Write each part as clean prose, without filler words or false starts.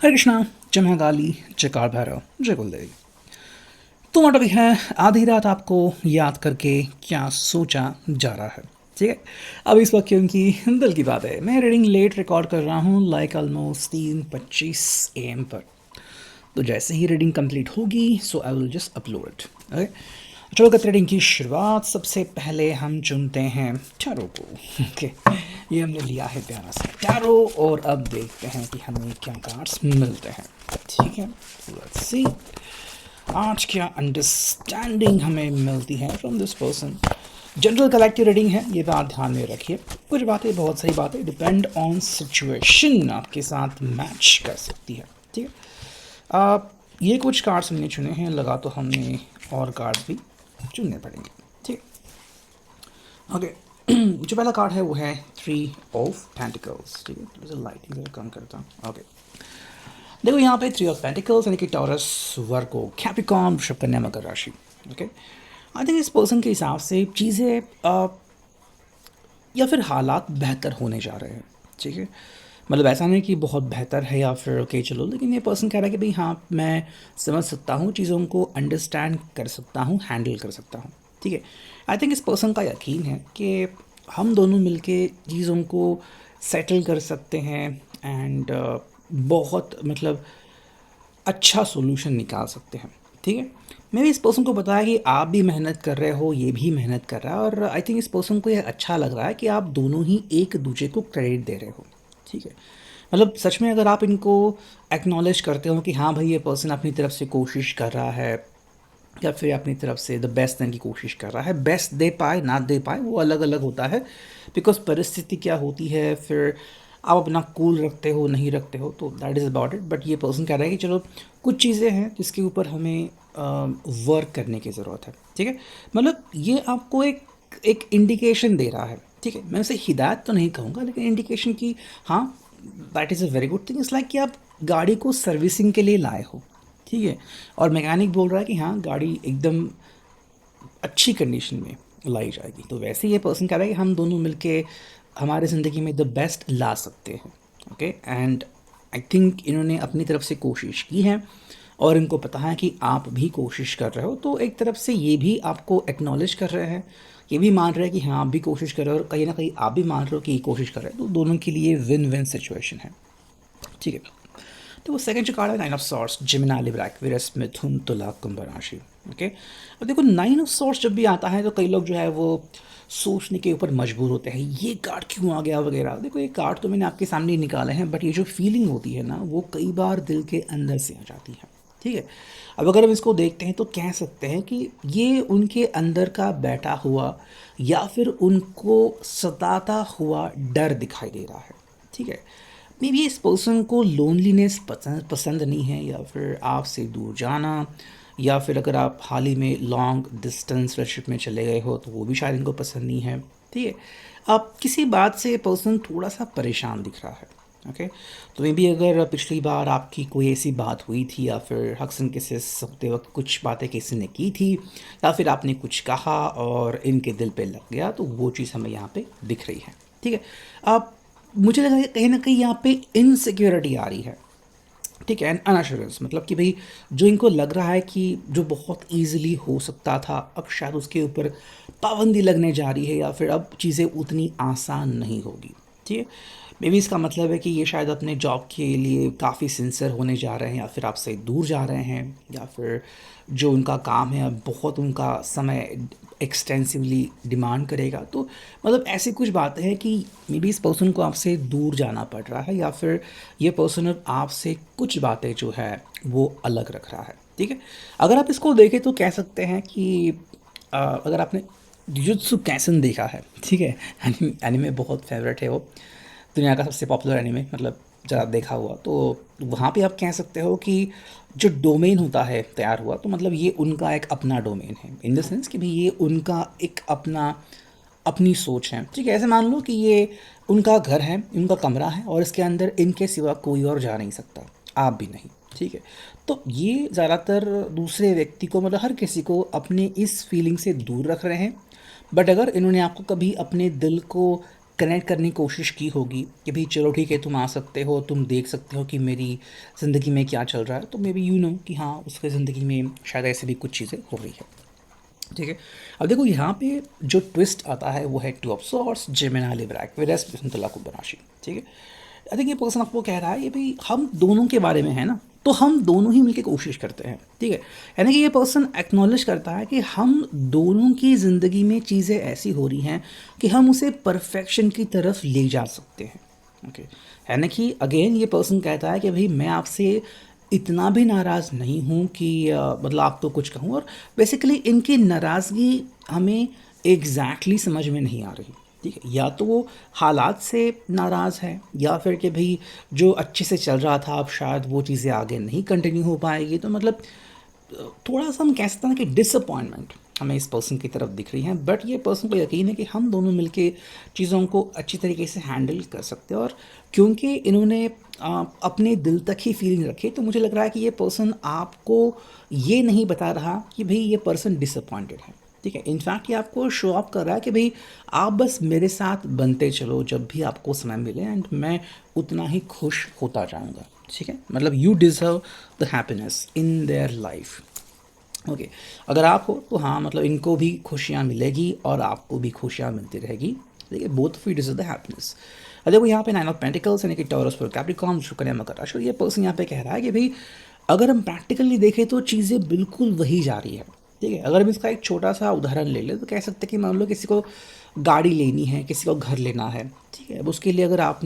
हरे कृष्णा, जय महाकाली, जय काल भैरव, जय कुलदेवी। तो मतलब है आधी रात आपको याद करके क्या सोचा जा रहा है। ठीक है, अब इस वक्त क्योंकि दिल की बात है, मैं रीडिंग लेट रिकॉर्ड कर रहा हूँ, लाइक ऑलमोस्ट 3:25 AM पर। तो जैसे ही रीडिंग कंप्लीट होगी so I will just upload it. Okay, चलो करते रीडिंग की शुरुआत। सबसे पहले हम चुनते हैं टैरो को। ओके, ये हमने लिया है प्यारा सा टैरो, और अब देखते हैं कि हमें क्या कार्ड्स मिलते हैं। ठीक है, लेट्स सी आज क्या अंडरस्टैंडिंग हमें मिलती है from this person. General collective reading है, ये बात ध्यान में रखिए। कुछ बातें, बहुत सारी बातें डिपेंड ऑन सिचुएशन आपके साथ मैच कर सकती है। ठीक है, ये कुछ कार्ड्स हमने चुने हैं, लगा तो हमने और कार्ड्स भी चुनने पड़ेंगे। ठीक है, ओके। जो पहला कार्ड है वो है 3 ऑफ पेंटिकल्स। ठीक है, तो लाइटिंग कम करता हूँ। ओके, देखो यहाँ पे 3 ऑफ पेंटिकल्स यानी कि टॉरस, वर्गो, कैप्रिकॉर्न, वृषभ, कन्या, मकर राशि। ओके, आई थिंक इस पर्सन के हिसाब से चीज़ें या फिर हालात बेहतर होने जा रहे हैं। ठीक है, मतलब ऐसा नहीं कि बहुत बेहतर है या फिर ओके चलो, लेकिन ये पर्सन कह रहा है कि भाई हाँ, मैं समझ सकता हूँ चीज़ों को, अंडरस्टैंड कर सकता हूँ, हैंडल कर सकता हूँ। ठीक है, आई थिंक इस पर्सन का यकीन है कि हम दोनों मिलके चीज़ों को सेटल कर सकते हैं एंड बहुत मतलब अच्छा सॉल्यूशन निकाल सकते हैं। ठीक है, मैंने इस पर्सन को बताया कि आप भी मेहनत कर रहे हो, ये भी मेहनत कर रहा है, और आई थिंक इस पर्सन को यह अच्छा लग रहा है कि आप दोनों ही एक दूसरे को क्रेडिट दे रहे हो। ठीक है, मतलब सच में अगर आप इनको एक्नॉलेज करते हो कि हाँ भाई ये पर्सन अपनी तरफ से कोशिश कर रहा है, या फिर अपनी तरफ से द बेस्ट देने की कोशिश कर रहा है, बेस्ट दे पाए ना दे पाए वो अलग अलग होता है, बिकॉज परिस्थिति क्या होती है, फिर आप अपना कूल रखते हो नहीं रखते हो, तो that is about it. But ये पर्सन कह रहा है कि चलो कुछ चीज़ें हैं जिसके ऊपर हमें वर्क करने की ज़रूरत है। ठीक है, मतलब ये आपको एक एक इंडिकेशन दे रहा है। ठीक है, मैं उसे हिदायत तो नहीं कहूँगा, लेकिन इंडिकेशन की हाँ, that is a very good thing. It's like कि आप गाड़ी को सर्विसिंग के लिए लाए हो। ठीक है, और मैकेनिक बोल रहा है कि हाँ गाड़ी एकदम अच्छी कंडीशन में लाई जाएगी, तो वैसे ये पर्सन कह रहा है कि हम दोनों मिलके हमारे ज़िंदगी में द बेस्ट ला सकते हैं। ओके, एंड आई थिंक इन्होंने अपनी तरफ से कोशिश की है, और इनको पता है कि आप भी कोशिश कर रहे हो, तो एक तरफ से ये भी आपको एक्नॉलेज कर रहे हैं, ये भी मान रहे हैं कि हाँ आप भी कोशिश कर रहे हो, और कहीं ना कहीं आप भी मान रहे हो कि ये कोशिश कर रहे हैं, तो दोनों के लिए विन विन सिचुएशन है। ठीक है, तो वो सेकंड जो कार्ड है 9 of swords, Gemini, Libra, Aquarius, मिथुन, तुला, कुंभ राशि। ओके, अब देखो 9 ऑफ सॉर्ड्स जब भी आता है तो कई लोग जो है वो सोचने के ऊपर मजबूर होते हैं, ये कार्ड क्यों आ गया वगैरह। देखो ये कार्ड तो मैंने आपके सामने ही निकाले हैं, बट ये जो फीलिंग होती है ना वो कई बार दिल के अंदर से आ जाती है। ठीक है, अब अगर हम इसको देखते हैं तो कह सकते हैं कि ये उनके अंदर का बैठा हुआ या फिर उनको सताता हुआ डर दिखाई दे रहा है। ठीक है, मे बी इस पर्सन को लोनलीनेस पसंद पसंद नहीं है, या फिर आपसे दूर जाना, या फिर अगर आप हाल ही में लॉन्ग डिस्टेंस रिलेशनशिप में चले गए हो तो वो भी शायद इनको पसंद नहीं है। ठीक है, आप किसी बात से पर्सन थोड़ा सा परेशान दिख रहा है। ओके, तो मे बी अगर पिछली बार आपकी कोई ऐसी बात हुई थी, या फिर हक्सन किसी होते वक्त कुछ बातें किसी ने की थी, या फिर आपने कुछ कहा और इनके दिल पे लग गया, तो वो चीज़ हमें यहाँ पे दिख रही है। ठीक है, आप मुझे लगा कि कहीं ना कहीं यहाँ पे इनसिक्योरिटी आ रही है। ठीक है, एंड अनअश्योरेंस, मतलब कि भाई जो इनको लग रहा है कि जो बहुत इजीली हो सकता था अब शायद उसके ऊपर पाबंदी लगने जा रही है, या फिर अब चीज़ें उतनी आसान नहीं होगी। ठीक है, मे बी इसका मतलब है कि ये शायद अपने जॉब के लिए काफ़ी सिंसियर होने जा रहे हैं, या फिर आपसे दूर जा रहे हैं, या फिर जो उनका काम है अब बहुत उनका समय एक्सटेंसिवली डिमांड करेगा। तो मतलब ऐसी कुछ बातें हैं कि मे बी इस पर्सन को आपसे दूर जाना पड़ रहा है, या फिर ये पर्सन अब आपसे कुछ बातें जो है वो अलग रख रहा है। ठीक है, अगर आप इसको देखें तो कह सकते हैं कि अगर आपने जुजुत्सु कैसन देखा है, ठीक है, एनिमे बहुत फेवरेट है वो, दुनिया का सबसे पॉपुलर एनिमे, मतलब ज़रा देखा हुआ, तो वहाँ पे आप कह सकते हो कि जो डोमेन होता है तैयार हुआ, तो मतलब ये उनका एक अपना डोमेन है, इन द सेंस कि भाई ये उनका एक अपना अपनी सोच है। ठीक है, ऐसे मान लो कि ये उनका घर है, उनका कमरा है, और इसके अंदर इनके सिवा कोई और जा नहीं सकता, आप भी नहीं। ठीक है, तो ये ज़्यादातर दूसरे व्यक्ति को, मतलब हर किसी को अपने इस फीलिंग से दूर रख रहे हैं। बट अगर इन्होंने आपको कभी अपने दिल को कनेक्ट करने की कोशिश की होगी कि भाई चलो ठीक है, तुम आ सकते हो, तुम देख सकते हो कि मेरी ज़िंदगी में क्या चल रहा है, तो मे बी यू नो कि हाँ उसके ज़िंदगी में शायद ऐसी भी कुछ चीज़ें हो रही है। ठीक है। अब देखो यहाँ पे जो ट्विस्ट आता है वो है two of swords, Gemini Libra Aquarius, कुंभ राशि। ठीक है। आई थिंक ये पर्सन आपको कह रहा है ये भाई हम दोनों के बारे में है ना, तो हम दोनों ही मिलकर कोशिश करते हैं। ठीक है। यानी कि ये पर्सन एक्नॉलेज करता है कि हम दोनों की ज़िंदगी में चीज़ें ऐसी हो रही हैं कि हम उसे परफेक्शन की तरफ ले जा सकते हैं। ओके। यानी कि अगेन ये पर्सन कहता है कि भाई मैं आपसे इतना भी नाराज़ नहीं हूँ कि मतलब आपको कुछ कहूँ, और बेसिकली इनकी नाराज़गी हमें एग्जैक्टली समझ में नहीं आ रही। ठीक है। या तो वो हालात से नाराज़ है, या फिर कि भाई जो अच्छे से चल रहा था अब शायद वो चीज़ें आगे नहीं कंटिन्यू हो पाएगी, तो मतलब थोड़ा सा हम कह सकते हैं कि डिसअपॉइंटमेंट हमें इस पर्सन की तरफ दिख रही है। बट ये पर्सन को यकीन है कि हम दोनों मिलके चीज़ों को अच्छी तरीके से हैंडल कर सकते हैं, और क्योंकि इन्होंने अपने दिल तक ही फीलिंग रखी, तो मुझे लग रहा है कि ये पर्सन आपको ये नहीं बता रहा कि भाई ये पर्सन डिसअपॉइंटेड है। ठीक है। इनफैक्ट ये आपको शो ऑफ कर रहा है कि भाई आप बस मेरे साथ बनते चलो, जब भी आपको समय मिले एंड मैं उतना ही खुश होता जाऊंगा। ठीक है। मतलब you deserve the happiness in their life. Okay. अगर आप हो तो हाँ मतलब इनको भी खुशियाँ मिलेगी और आपको भी खुशियाँ मिलती रहेगी। देखिए both of you deserve the happiness. देखो यहाँ पे नाइन ऑफ पेंटिकल्स यानी कि टॉरस पर कैप्रिकॉर्न, शुक्र है मकर राशि, और ये पर्सन यहाँ पे कह रहा है कि भाई अगर हम प्रैक्टिकली देखें तो चीज़ें बिल्कुल वही जा रही है। ठीक है। अगर हम इसका एक छोटा सा उदाहरण ले लें तो कह सकते हैं कि मान लो किसी को गाड़ी लेनी है, किसी को घर लेना है। ठीक है। अब उसके लिए अगर आप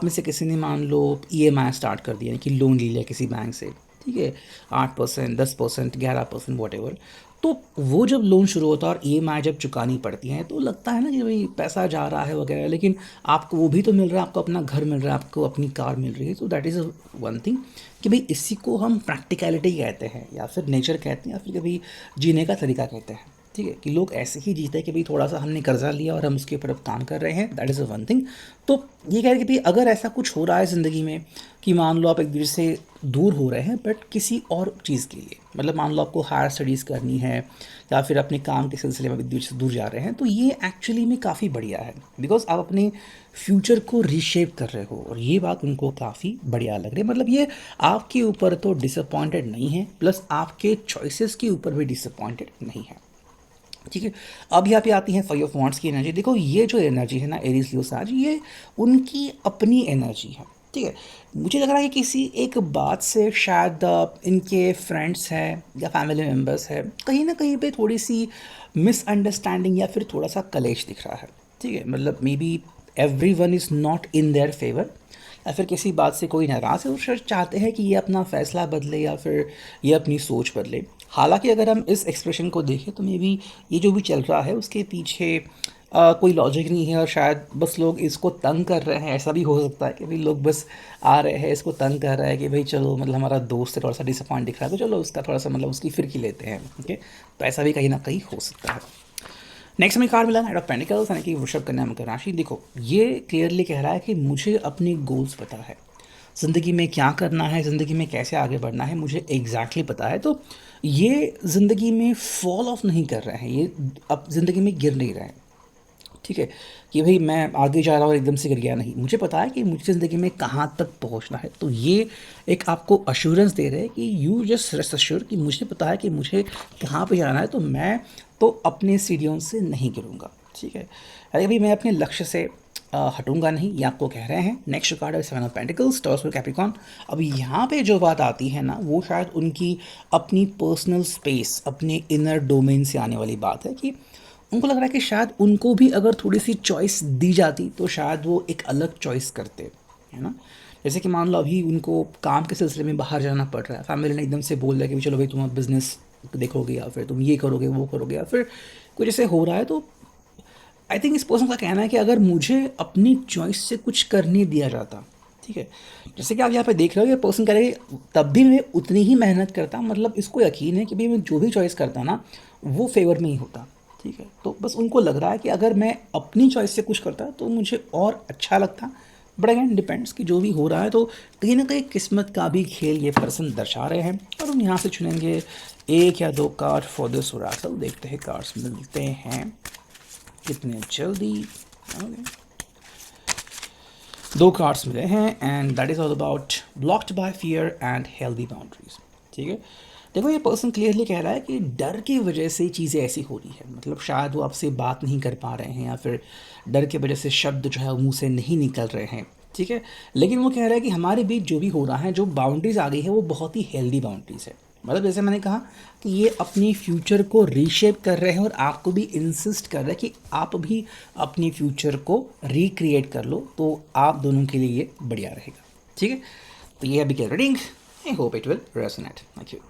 में से किसी ने मान लो ईएमआई स्टार्ट कर दिया, यानी कि लोन ले लिया किसी बैंक से। ठीक है। 8%, 10%, 11%, वॉट एवर। तो वो जब लोन शुरू होता है और ईएमआई जब चुकानी पड़ती हैं तो लगता है ना कि भाई पैसा जा रहा है वगैरह, लेकिन आपको वो भी तो मिल रहा है, आपको अपना घर मिल रहा है, आपको अपनी कार मिल रही है। तो दैट इज़ वन थिंग कि भाई इसी को हम प्रैक्टिकलिटी कहते हैं, या फिर नेचर कहते हैं, या फिर कभी जीने का तरीका कहते हैं। ठीक है। कि लोग ऐसे ही जीते हैं कि भाई थोड़ा सा हमने कर्जा लिया और हम उसके ऊपर अब काम कर रहे हैं, that is a one thing. तो ये कह रहे कि भाई अगर ऐसा कुछ हो रहा है ज़िंदगी में कि मान लो आप एक दूसरे से दूर हो रहे हैं बट किसी और चीज़ के लिए, मतलब मान लो आपको हायर स्टडीज़ करनी है या फिर अपने काम के सिलसिले में एक दूसरे से दूर जा रहे हैं, तो ये एक्चुअली में काफ़ी बढ़िया है, बिकॉज आप अपने फ्यूचर को रीशेप कर रहे हो, और ये बात उनको काफ़ी बढ़िया लग रही है। मतलब ये आपके ऊपर तो डिसअपॉइंटेड नहीं है, प्लस आपके चॉइसेस के ऊपर भी डिसअपॉइंटेड नहीं है। ठीक है। अब यहाँ पे आती है 5 ऑफ वांड्स की एनर्जी। देखो ये जो एनर्जी है ना एरीज लियो साज, ये उनकी अपनी एनर्जी है। ठीक है। मुझे लग रहा है कि किसी एक बात से शायद इनके फ्रेंड्स हैं या फैमिली मेम्बर्स हैं, कहीं ना कहीं पे थोड़ी सी मिसअंडरस्टैंडिंग या फिर थोड़ा सा कलेश दिख रहा है। ठीक है। मतलब may be every one is not in their favour, या फिर किसी बात से कोई नाराज़ है और शायद चाहते हैं कि ये अपना फ़ैसला बदले या फिर ये अपनी सोच बदले। हालांकि अगर हम इस एक्सप्रेशन को देखें तो मे बी ये जो भी चल रहा है उसके पीछे कोई लॉजिक नहीं है, और शायद बस लोग इसको तंग कर रहे हैं। ऐसा भी हो सकता है कि भाई लोग बस आ रहे हैं, इसको तंग कर रहे हैं कि भाई चलो मतलब हमारा दोस्त है थोड़ा सा डिसअपॉइंट दिख रहा है तो चलो उसका थोड़ा सा मतलब उसकी फिरकी लेते हैं। ओके। तो ऐसा भी कहीं ना कहीं हो सकता है। नेक्स्ट हमें कार्ड मिला नाइट ऑफ पेंटिकल्स यानी कि वृषभ कन्या मकर राशि। देखो ये क्लियरली कह रहा है कि मुझे अपने गोल्स पता है, ज़िंदगी में क्या करना है, ज़िंदगी में कैसे आगे बढ़ना है, मुझे एग्जैक्टली पता है। तो ये ज़िंदगी में फॉल ऑफ नहीं कर रहे हैं, ये अब ज़िंदगी में गिर नहीं रहे हैं। ठीक है। कि भाई मैं आगे जा रहा हूँ और एकदम से गिर गया, नहीं, मुझे पता है कि मुझे ज़िंदगी में कहाँ तक पहुँचना है। तो ये एक आपको अश्योरेंस दे रहे हैं कि यू जस्ट रेस्ट अश्योर कि मुझे पता है कि मुझे कहाँ पे जाना है, तो मैं तो अपने सीढ़ियों से नहीं गिरूँगा। ठीक है। अरे भाई मैं अपने लक्ष्य से हटूंगा नहीं, ये आपको कह रहे हैं। नेक्स्ट कार्ड है 7 of pentacles, toss for Capricorn. अब यहाँ पे जो बात आती है ना वो शायद उनकी अपनी पर्सनल स्पेस, अपने इनर डोमेन से आने वाली बात है कि उनको लग रहा है कि शायद उनको भी अगर थोड़ी सी चॉइस दी जाती तो शायद वो एक अलग चॉइस करते, है ना। जैसे कि मान लो अभी उनको काम के सिलसिले में बाहर जाना पड़ रहा है, फैमिली ने एकदम से बोल दिया कि चलो भाई तुम अब बिज़नेस देखोगे या फिर तुम ये करोगे वो करोगे या फिर कुछ ऐसे हो रहा है। तो आई थिंक इस पर्सन का कहना है कि अगर मुझे अपनी चॉइस से कुछ करने दिया जाता, ठीक है, जैसे कि आप यहाँ पे देख रहे हो ये पर्सन कह रहे हैं तब भी मैं उतनी ही मेहनत करता, मतलब इसको यकीन है कि भाई मैं जो भी चॉइस करता ना वो फेवर में ही होता। ठीक है। तो बस उनको लग रहा है कि अगर मैं अपनी चॉइस से कुछ करता तो मुझे और अच्छा लगता। बट अगेन डिपेंड्स कि जो भी हो रहा है, तो कहीं ना कहीं किस्मत का भी खेल ये पर्सन दर्शा रहे हैं। और हम यहाँ से चुनेंगे एक या दो कार्ड फॉर दिस ओरेकल। देखते हैं कार्ड्स मिलते हैं कितने जल्दी। ओके। दो कार्ड्स मिले हैं and that is all about blocked by fear and healthy boundaries. ठीक है, देखो ये पर्सन क्लियरली कह रहा है कि डर की वजह से चीज़ें ऐसी हो रही है, मतलब शायद वो आपसे बात नहीं कर पा रहे हैं या फिर डर की वजह से शब्द जो है वो मुंह से नहीं निकल रहे हैं। ठीक है, लेकिन वो कह रहा है कि हमारे बीच जो भी हो रहा है, जो बाउंड्रीज आ गई है वो बहुत ही हेल्दी बाउंड्रीज है। मतलब जैसे मैंने कहा कि ये अपनी फ्यूचर को रीशेप कर रहे हैं और आपको भी इंसिस्ट कर रहे हैं कि आप भी अपनी फ्यूचर को रिक्रिएट कर लो, तो आप दोनों के लिए ये बढ़िया रहेगा। ठीक है, तो ये अभी क्या reading, I hope it will resonate. Thank you.